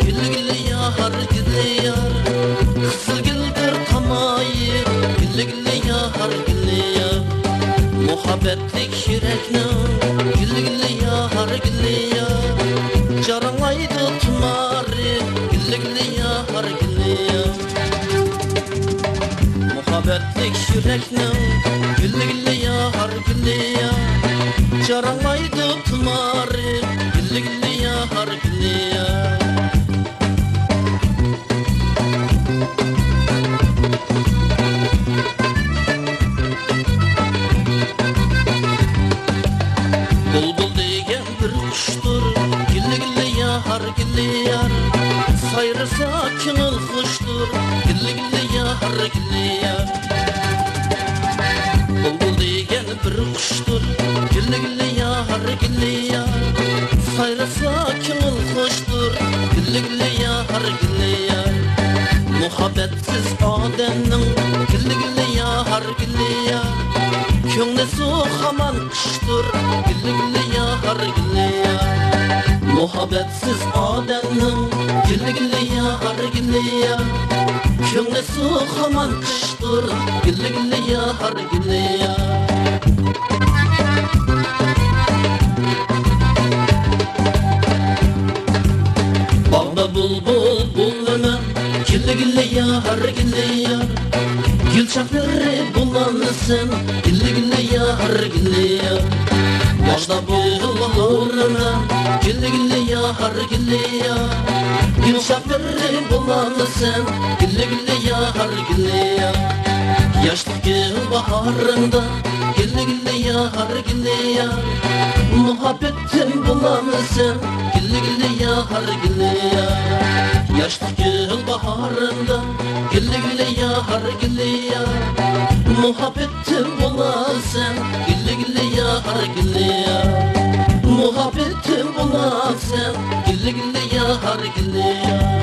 Güllü güllü yar güllü yar Kızıl güldür tamayı Güllü güllü yar güllü yar Muhabbetlik yürekne Güllü güllü yar güllü yar Caranlaydı tumarı Güllü güllü yar güllü yar Muhabbetlik yürekne Güllü güllü yar güllü yar Caranlaydı tumarı Güllü güllü yar güllü yar Bulbul degen bir kuştur Güllü güllü yar güllü yar Sayrısa kınıl kuştur Güllü güllü yar güllü yar Bulbul degen bir kuştur Güllü güllü yar güllü yar Sayrısa kınıl kuştur Güllü güllü yar güllü yar Muhabbetsiz ademnin Güllü güllü yar güllü yar Köngli su haman kıştır Güllü güllü yar güllü yar Muhabbetsiz ademnin Güllü güllü yar güllü yar Köngli su haman kıştır Güllü güllü yar güllü yar Bağda bulbul bulunum Güllü güllü yar güllü yar Gül çakları bulanısın Güllü güllü yar güllü yar Bağda bulbul bulunum Güllü güllü yar güllü yar Gül çakları bulanısın Güllü güllü yar güllü yar Yaşlık yıl baharında Güllü güllü yar güllü yar Muhabbetim bulanısın Güllü güllü yar güllü yar Yaşlık yıl baharında Güllü güllü yar güllü yar Muhabbetim bulasın Güllü güllü yar güllü yar Muhabbetim bulasın Güllü güllü yar güllü yar